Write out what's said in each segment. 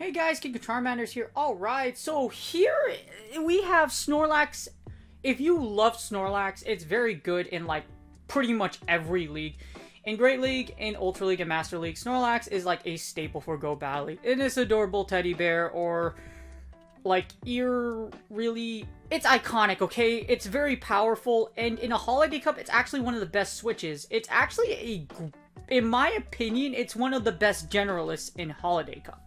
Hey guys, King Charmanders here. Alright, so here we have Snorlax. If you love Snorlax, it's very good in like pretty much every league. In Great League, in Ultra League, and Master League, Snorlax is like a staple for Go Battle League. In this adorable teddy bear, or like really, it's iconic, okay? It's very powerful, and in a Holiday Cup, it's actually one of the best switches. It's actually in my opinion, it's one of the best generalists in Holiday Cup.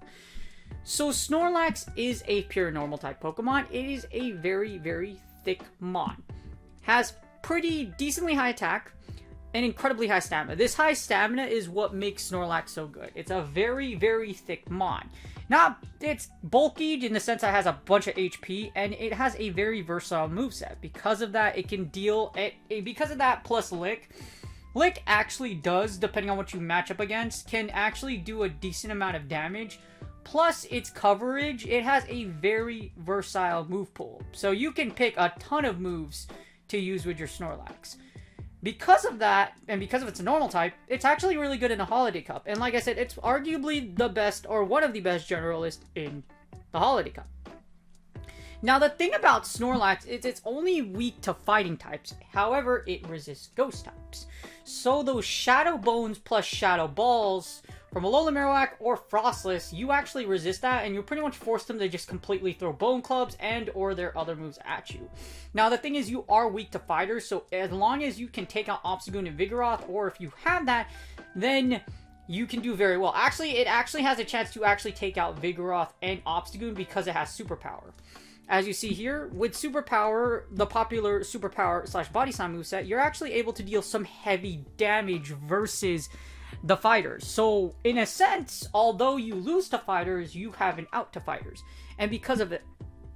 So Snorlax is a pure normal type Pokemon. It is a very, very thick mon. Has pretty decently high attack and incredibly high stamina. This high stamina is what makes Snorlax so good. It's a very, very thick mon. Now, it's bulky in the sense that it has a bunch of HP, and it has a very versatile moveset. Because of that, it can deal... because of that, plus Lick. Lick actually does, depending on what you match up against, can actually do a decent amount of damage. Plus its coverage, it has a very versatile move pool. So you can pick a ton of moves to use with your Snorlax. Because of that, and because of its a normal type, it's actually really good in the Holiday Cup. And like I said, it's arguably the best, or one of the best generalists in the Holiday Cup. Now the thing about Snorlax is it's only weak to fighting types. However, it resists ghost types. So those Shadow Bones plus Shadow Balls from Alolan Marowak or Frostless, you actually resist that, and you pretty much force them to just completely throw Bone Clubs and or their other moves at you. Now the thing is, you are weak to fighters, so as long as you can take out Obstagoon and Vigoroth, or if you have that, then you can do very well. Actually, it actually has a chance to actually take out Vigoroth and Obstagoon because it has Superpower. As you see here, with Superpower, the popular Superpower / Body Slam moveset, you're actually able to deal some heavy damage versus the fighters. So, in a sense, although you lose to fighters, you have an out to fighters. And because of it,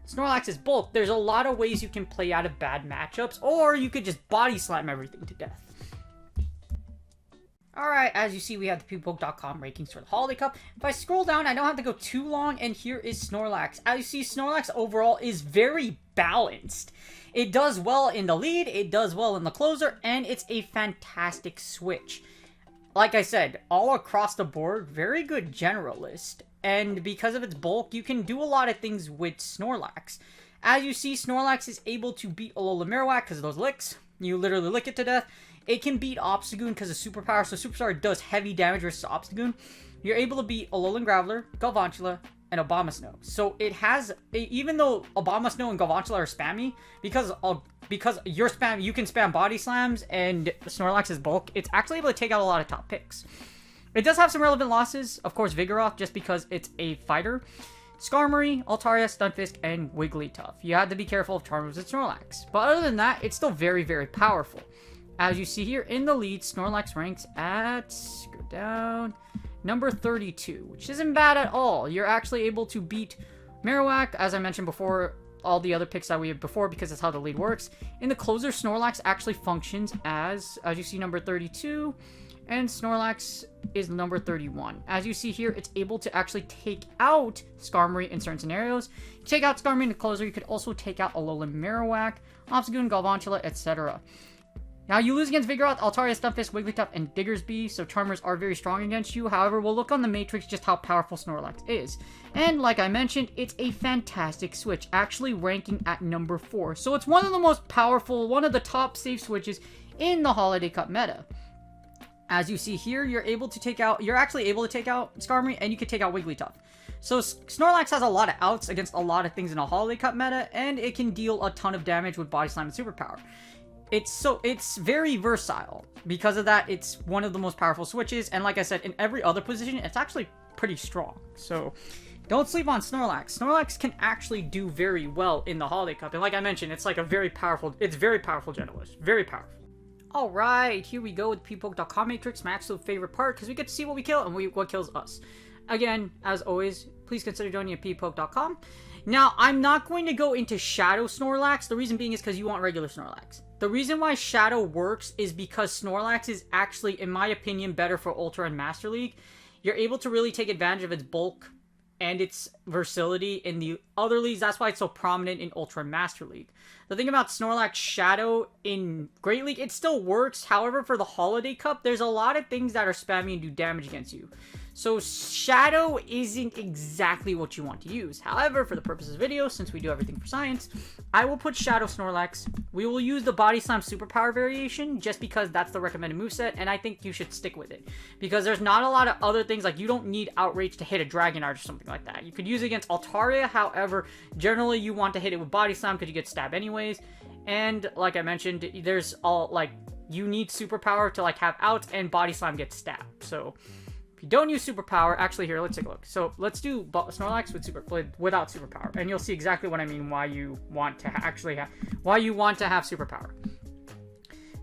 Snorlax's bulk, there's a lot of ways you can play out of bad matchups, or you could just Body Slam everything to death. Alright, as you see, we have the PewPoke.com rankings for the Holiday Cup. If I scroll down, I don't have to go too long, and here is Snorlax. As you see, Snorlax overall is very balanced. It does well in the lead, it does well in the closer, and it's a fantastic switch. Like I said, all across the board, very good generalist. And because of its bulk, you can do a lot of things with Snorlax. As you see, Snorlax is able to beat Alolan Marowak because of those licks. You literally lick it to death. It can beat Obstagoon because of Superpower, so Superpower does heavy damage versus Obstagoon. You're able to beat Alolan Graveler, Galvantula, and Abomasnow. So it has, even though Abomasnow and Galvantula are spammy, because you're spam, you can spam Body Slams and Snorlax's bulk, it's actually able to take out a lot of top picks. It does have some relevant losses, of course Vigoroth, just because it's a fighter. Skarmory, Altaria, Stunfisk, and Wigglytuff. You have to be careful of Charmers and Snorlax. But other than that, it's still very, very powerful. As you see here in the lead, Snorlax ranks at, go down, number 32, which isn't bad at all. You're actually able to beat Marowak, as I mentioned before, all the other picks that we had before, because that's how the lead works. In the closer, Snorlax actually functions as you see, number 32, and Snorlax is number 31. As you see here, it's able to actually take out Skarmory in certain scenarios. You take out Skarmory in the closer, you could also take out Alolan Marowak, Obstagoon, Galvantula, etc. Now, you lose against Vigoroth, Altaria, Stunfisk, Wigglytuff, and Diggersby, so Charmers are very strong against you. However, we'll look on the Matrix just how powerful Snorlax is. And like I mentioned, it's a fantastic switch, actually ranking at number 4. So it's one of the most powerful, one of the top safe switches in the Holiday Cup meta. As you see here, you're actually able to take out Skarmory, and you can take out Wigglytuff. So Snorlax has a lot of outs against a lot of things in a Holiday Cup meta, and it can deal a ton of damage with Body Slam and Superpower. It's very versatile. Because of that, it's one of the most powerful switches, and like I said, in every other position, it's actually pretty strong. So don't sleep on Snorlax. Snorlax can actually do very well in the Holiday Cup, and like I mentioned, it's like a very powerful generalist. Very powerful. Alright, here we go with ppoke.com matrix, my absolute favorite part, because we get to see what we kill and what kills us. Again, as always, please consider joining at ppoke.com. Now, I'm not going to go into Shadow Snorlax. The reason being is because you want regular Snorlax. The reason why Shadow works is because Snorlax is actually, in my opinion, better for Ultra and Master League. You're able to really take advantage of its bulk and its versatility in the other leagues. That's why it's so prominent in Ultra and Master League. The thing about Snorlax Shadow in Great League, it still works. However, for the Holiday Cup, there's a lot of things that are spammy and do damage against you. So Shadow isn't exactly what you want to use. However, for the purposes of video, since we do everything for science, I will put Shadow Snorlax. We will use the Body Slam Superpower variation just because that's the recommended moveset, and I think you should stick with it. Because there's not a lot of other things, like you don't need Outrage to hit a Dragonite or something like that. You could use it against Altaria, however, generally you want to hit it with Body Slam because you get stabbed anyways. And like I mentioned, there's all, like, you need Superpower to like have outs, and Body Slam gets stabbed. So if you don't use Superpower, actually here, let's take a look. So let's do Snorlax without Superpower, and you'll see exactly what I mean. Why you want to have Superpower.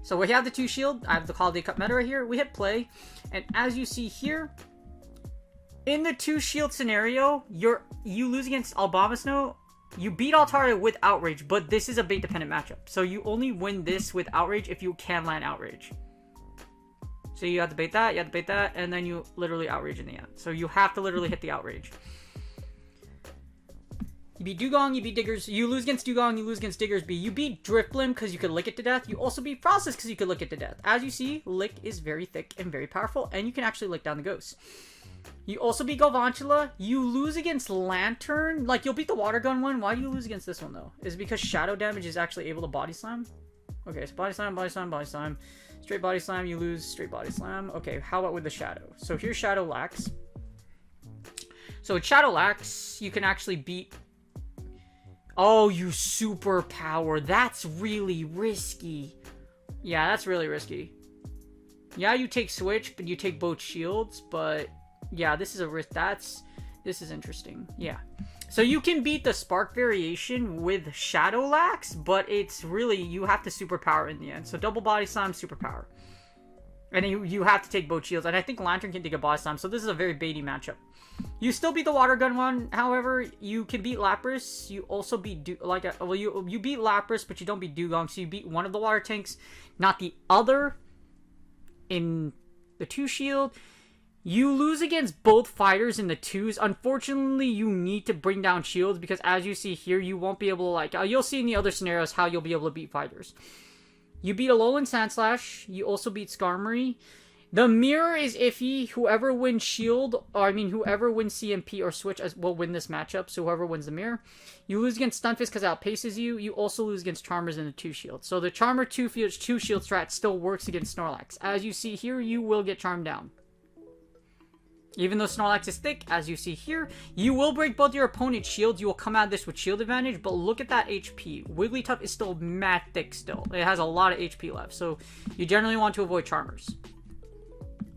So we have the 2 shield. I have the Holiday Cup meta right here. We hit play, and as you see here, in the 2 shield scenario, you lose against Abomasnow. You beat Altaria with Outrage, but this is a bait dependent matchup. So you only win this with Outrage if you can land Outrage. So you have to bait that, and then you literally Outrage in the end. So you have to literally hit the Outrage. You beat Dugong, you beat Diggers. You lose against Dugong, you lose against Diggersby. You beat Drifblim because you could lick it to death. You also beat Frostus because you could lick it to death. As you see, Lick is very thick and very powerful, and you can actually lick down the ghosts. You also beat Galvantula. You lose against Lantern. Like, you'll beat the Water Gun one. Why do you lose against this one, though? Is it because Shadow damage is actually able to Body Slam? Okay, so Body Slam, Body Slam, Body Slam. Straight Body Slam, you lose. Straight Body Slam. Okay, how about with the Shadow? So here's Shadow Lax. So with Shadow Lax, you can actually beat... Oh, you Superpower. That's really risky. Yeah, that's really risky. Yeah, you take Switch, but you take both shields, but... Yeah, this is a risk. This is interesting. Yeah. So you can beat the Spark variation with Shadow Lax, but it's really, you have to Superpower in the end. So double Body Slam, Superpower. And then you have to take both shields. And I think Lantern can take a Body Slam, so this is a very baity matchup. You still beat the Water Gun one, however, you can beat Lapras. You also beat, you beat Lapras, but you don't beat Dugong, so you beat one of the water tanks, not the other in the 2 shield. You lose against both fighters in the 2s. Unfortunately, you need to bring down shields because as you see here, you won't be able to, like... you'll see in the other scenarios how you'll be able to beat fighters. You beat Alolan Sandslash. You also beat Skarmory. The mirror is iffy. Whoever wins shield, or I mean, whoever wins CMP or Switch will win this matchup. So whoever wins the mirror. You lose against Stunfisk because it outpaces you. You also lose against Charmers in the 2 shield. So the Charmer 2 shield strat still works against Snorlax. As you see here, you will get charmed down. Even though Snorlax is thick, as you see here, you will break both your opponent's shields. You will come out of this with shield advantage, but look at that HP. Wigglytuff is still mad thick still. It has a lot of HP left, so you generally want to avoid Charmers.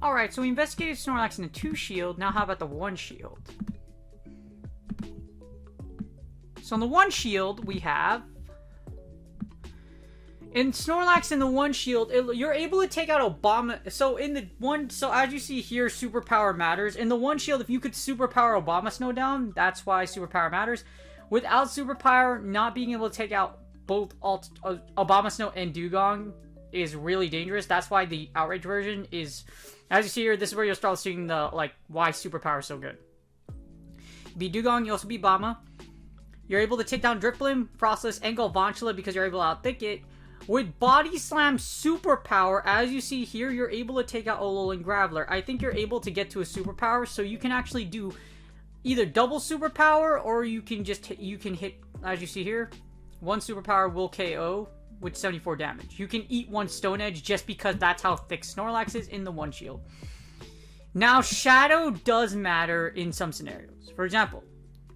Alright, so we investigated Snorlax in the 2 shield. Now how about the 1 shield? So in the 1 shield, we have... In Snorlax in the 1 shield, you're able to take out Obama. So in the 1, so as you see here, Superpower matters. In the 1 shield, if you could Superpower Abomasnow down, that's why Superpower matters. Without Superpower, not being able to take out both Abomasnow and Dugong is really dangerous. That's why the Outrage version is, as you see here, this is where you'll start seeing the, like, why Superpower is so good. You beat Dugong, you also beat Bama. You're able to take down Drifblim, Frostless, and Galvantula because you're able to out-thick it. With Body Slam Superpower, as you see here, you're able to take out Alolan Graveler. I think you're able to get to a Superpower, so you can actually do either double Superpower, or you can just hit, as you see here, 1 Superpower will KO with 74 damage. You can eat 1 Stone Edge just because that's how thick Snorlax is in the 1 shield. Now, Shadow does matter in some scenarios. For example,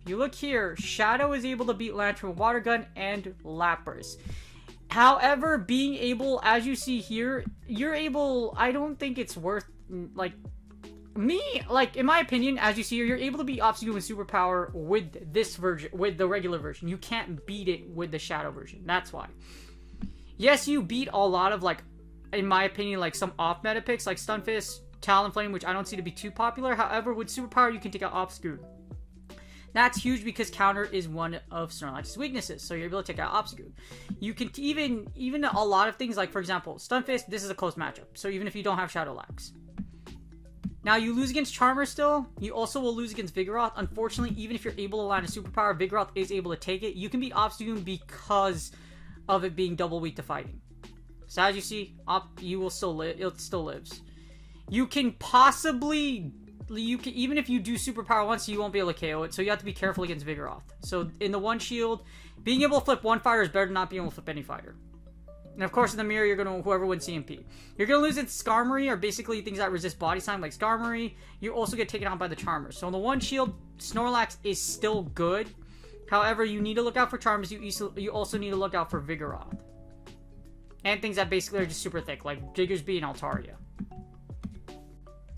if you look here, Shadow is able to beat Lantern with Water Gun and Lapras. However, being able, as you see here, you're able, I don't think it's worth, like, in my opinion, as you see here, you're able to beat Obstagoon with Superpower with this version, with the regular version. You can't beat it with the Shadow version. That's why. Yes, you beat a lot of, like, in my opinion, like some off-meta picks like Stunfisk, Talonflame, which I don't see to be too popular. However, with Superpower, you can take out Obscure. That's huge because counter is one of Snorlax's weaknesses, so you're able to take out Obscure. You can even a lot of things, like for example, Stunfisk, this is a close matchup, so even if you don't have Shadowlax. Now, you lose against Charmer still. You also will lose against Vigoroth. Unfortunately, even if you're able to land a Superpower, Vigoroth is able to take it. You can beat Obstagoon because of it being double weak to fighting. So as you see, you will still live. It still lives. You can possibly... even if you do Superpower once, you won't be able to KO it. So you have to be careful against Vigoroth. So in the one shield, being able to flip one fighter is better than not being able to flip any fighter. And of course, in the mirror, you're going to whoever wins CMP. You're going to lose its Skarmory, or basically things that resist Body Slam, like Skarmory. You also get taken out by the Charmers. So in the one shield, Snorlax is still good. However, you need to look out for Charmers. You also need to look out for Vigoroth. And things that basically are just super thick, like Diggersby and Altaria.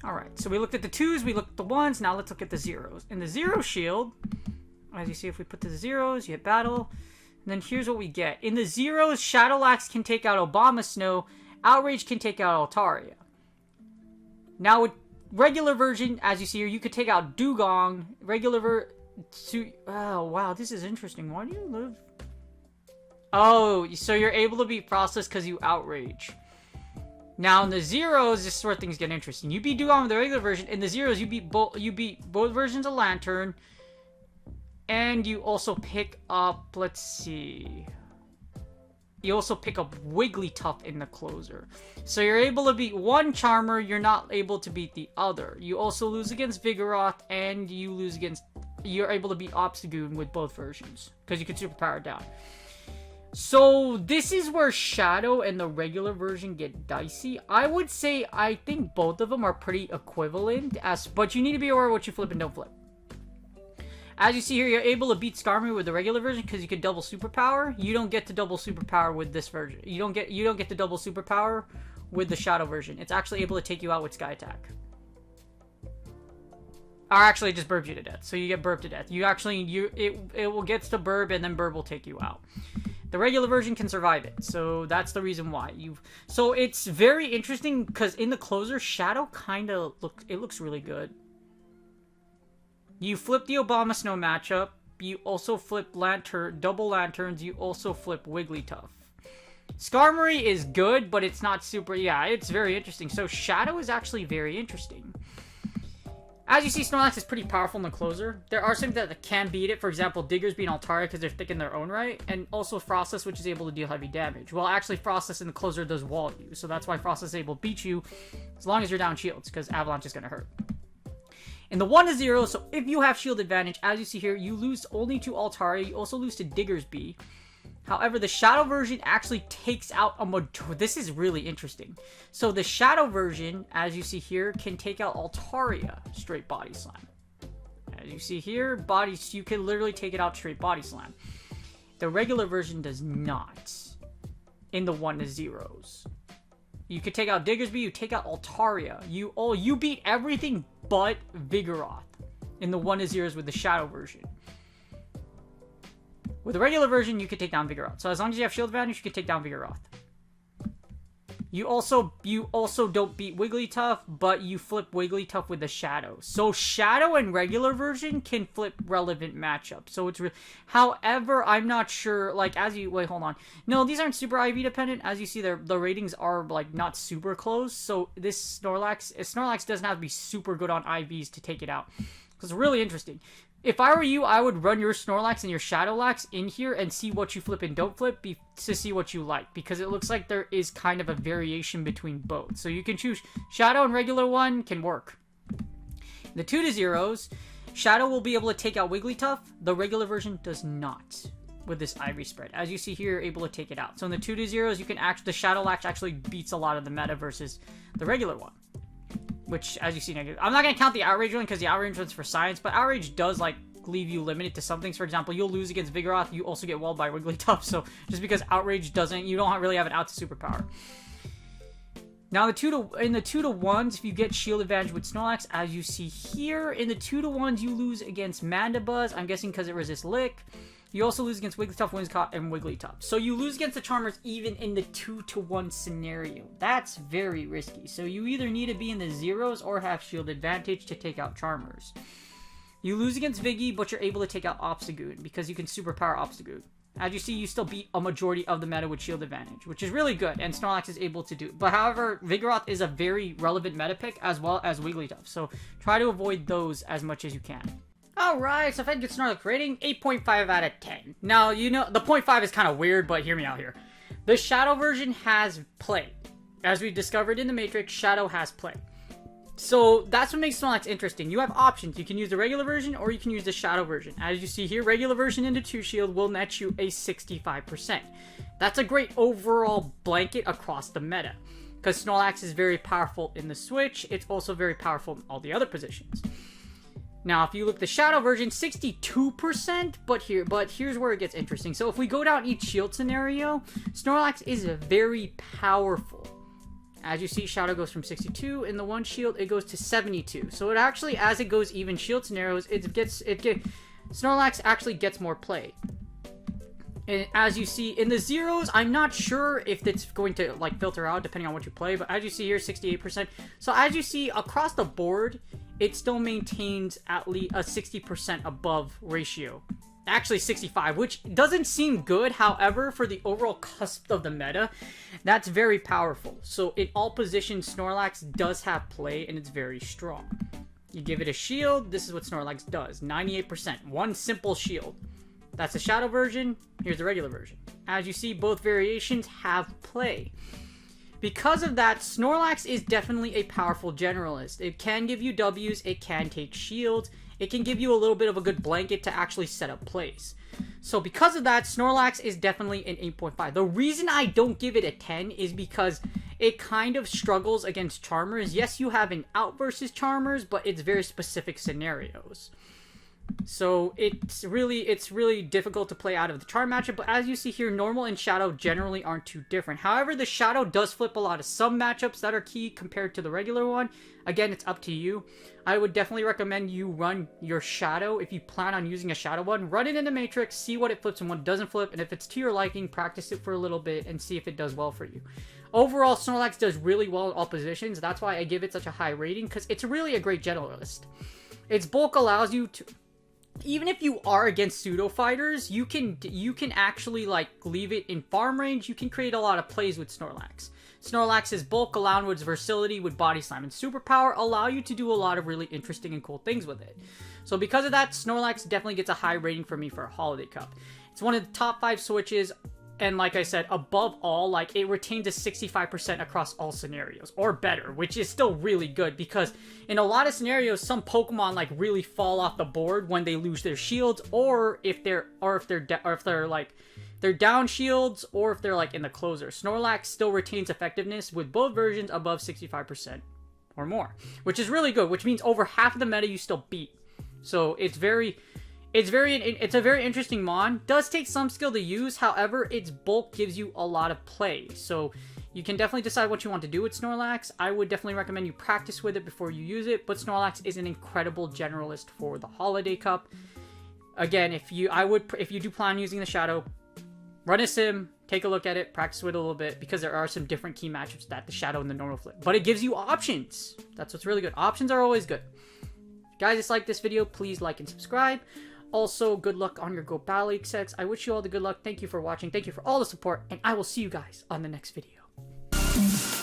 Alright, so we looked at the 2s, we looked at the 1s, now let's look at the 0s. In the 0 shield, as you see, if we put the 0s, you hit battle. And then here's what we get. In the 0s, Shadowlax can take out Abomasnow. Outrage can take out Altaria. Now, with regular version, as you see here, you could take out Dugong. Oh, wow, this is interesting. Why do you live? Oh, so you're able to beat Frostless because you Outrage. Now, in the 0s, this is where things get interesting. You beat Dugong with the regular version. In the 0s, you beat both versions of Lantern. And you also pick up, let's see, you also pick up Wigglytuff in the closer. So you're able to beat one Charmer, you're not able to beat the other. You also lose against Vigoroth, and you're able to beat Obstagoon with both versions, because you can Superpower it down. So this is where Shadow and the regular version get dicey. I would say I think both of them are pretty equivalent, but you need to be aware of what you flip and don't flip. As you see here, you're able to beat Skarmory with the regular version because you can double Superpower. You don't get to double Superpower with this version. You don't get to double Superpower with the Shadow version. It's actually able to take you out with Sky Attack. Or actually, it just burbs you to death. So you get burped to death. It will get to burb, and then burb will take you out. The regular version can survive it, so that's the reason why. So it's very interesting because in the closer, Shadow kind of looks really good. You flip the Abomasnow matchup. You also flip double Lanterns. You also flip Wigglytuff. Skarmory is good, but it's not super... Yeah, it's very interesting. So Shadow is actually very interesting. As you see, Snorlax is pretty powerful in the closer. There are some that can beat it. For example, Diggersby and Altaria because they're thick in their own right. And also Frostless, which is able to deal heavy damage. Well, actually, Frostless in the closer does wall you. So that's why Frostless is able to beat you as long as you're down shields, because Avalanche is going to hurt. In the 1-0, so if you have shield advantage, as you see here, you lose only to Altaria. You also lose to Diggersby. However, the Shadow version actually takes out a majority. This is really interesting. So the Shadow version, as you see here, can take out Altaria straight Body Slam. As you see here, you can literally take it out straight Body Slam. The regular version does not. In the 1-0s. You could take out Diggersby, you take out Altaria. You beat everything but Vigoroth in the 1-0s with the Shadow version. With the regular version, you can take down Vigoroth. So as long as you have shield advantage, you can take down Vigoroth. You also don't beat Wigglytuff, but you flip Wigglytuff with the Shadow. So Shadow and regular version can flip relevant matchups. So it's real. However, I'm not sure. Like wait, hold on. No, these aren't super IV dependent. As you see, the ratings are like not super close. So this Snorlax doesn't have to be super good on IVs to take it out. It's really interesting. If I were you, I would run your Snorlax and your Shadowlax in here and see what you flip and don't flip to see what you like. Because it looks like there is kind of a variation between both. So you can choose Shadow and regular one can work. The 2-0s, Shadow will be able to take out Wigglytuff. The regular version does not with this IV spread. As you see here, you're able to take it out. So in the 2-0s, the Shadowlax actually beats a lot of the meta versus the regular one. Which, as you see, I'm not going to count the Outrage one because the Outrage one's for science, but Outrage does, leave you limited to some things. For example, you'll lose against Vigoroth, you also get walled by Wigglytuff, so just because Outrage you don't really have an out to superpower. Now, in the 2-1s, if you get shield advantage with Snorlax, as you see here, in the 2-1s, you lose against Mandibuzz, I'm guessing because it resists Lick. You also lose against Wigglytuff, Whimsicott, and Wigglytuff. So you lose against the Charmers even in the 2-to-1 scenario. That's very risky. So you either need to be in the zeros or have shield advantage to take out Charmers. You lose against Viggy, but you're able to take out Obstagoon because you can superpower Obstagoon. As you see, you still beat a majority of the meta with shield advantage, which is really good, and Snorlax is able to do. But however, Vigoroth is a very relevant meta pick as well as Wigglytuff, so try to avoid those as much as you can. Alright, so if I get Snorlax rating, 8.5 out of 10. Now, you know, the 0.5 is kind of weird, but hear me out here. The Shadow version has play. As we discovered in the Matrix, Shadow has play. So that's what makes Snorlax interesting. You have options. You can use the regular version or you can use the Shadow version. As you see here, regular version into 2 shield will net you a 65%. That's a great overall blanket across the meta. Because Snorlax is very powerful in the switch. It's also very powerful in all the other positions. Now, if you look at the Shadow version, 62%, but here's where it gets interesting. So if we go down each shield scenario, Snorlax is very powerful. As you see, Shadow goes from 62 in the one shield, it goes to 72. So it actually, as it goes even shield scenarios, Snorlax actually gets more play. And as you see in the zeros, I'm not sure if it's going to like filter out depending on what you play, but as you see here, 68%. So as you see across the board, it still maintains at least a 60% above ratio. Actually 65, which doesn't seem good. However, for the overall cusp of the meta, that's very powerful. So in all positions, Snorlax does have play and it's very strong. You give it a shield, this is what Snorlax does. 98%, one simple shield. That's the Shadow version, here's the regular version. As you see, both variations have play. Because of that, Snorlax is definitely a powerful generalist. It can give you W's, it can take shields, it can give you a little bit of a good blanket to actually set up plays. So because of that, Snorlax is definitely an 8.5. The reason I don't give it a 10 is because it kind of struggles against Charmers. Yes, you have an out versus Charmers, but it's very specific scenarios. So it's really difficult to play out of the Charm matchup, but as you see here, Normal and Shadow generally aren't too different. However, the Shadow does flip a lot of some matchups that are key compared to the regular one. Again, it's up to you. I would definitely recommend you run your Shadow. If you plan on using a Shadow one, run it in the Matrix, see what it flips and what it doesn't flip, and if it's to your liking, practice it for a little bit and see if it does well for you. Overall, Snorlax does really well in all positions. That's why I give it such a high rating, because it's really a great generalist. Its bulk allows you to... Even if you are against pseudo fighters, you can actually like leave it in farm range. You can create a lot of plays with Snorlax. Snorlax's bulk along with its versatility with Body Slam and Superpower allow you to do a lot of really interesting and cool things with it. So because of that, Snorlax definitely gets a high rating from me for a Holiday Cup. It's one of the top 5 switches. And like I said, above all, like it retains a 65% across all scenarios or better, which is still really good because in a lot of scenarios, some Pokemon like really fall off the board when they lose their shields, or if they're down shields, or if they're like in the closer. Snorlax still retains effectiveness with both versions above 65% or more, which is really good, which means over half of the meta you still beat. So it's a very interesting mon. Does take some skill to use, however, its bulk gives you a lot of play. So you can definitely decide what you want to do with Snorlax. I would definitely recommend you practice with it before you use it, but Snorlax is an incredible generalist for the Holiday Cup. Again, if you do plan on using the Shadow, run a sim, take a look at it, practice with it a little bit, because there are some different key matchups that the Shadow and the normal flip. But it gives you options. That's what's really good. Options are always good. Guys, if you like this video, please like and subscribe. Also, good luck on your Go Battle League sets. I wish you all the good luck. Thank you for watching. Thank you for all the support. And I will see you guys on the next video.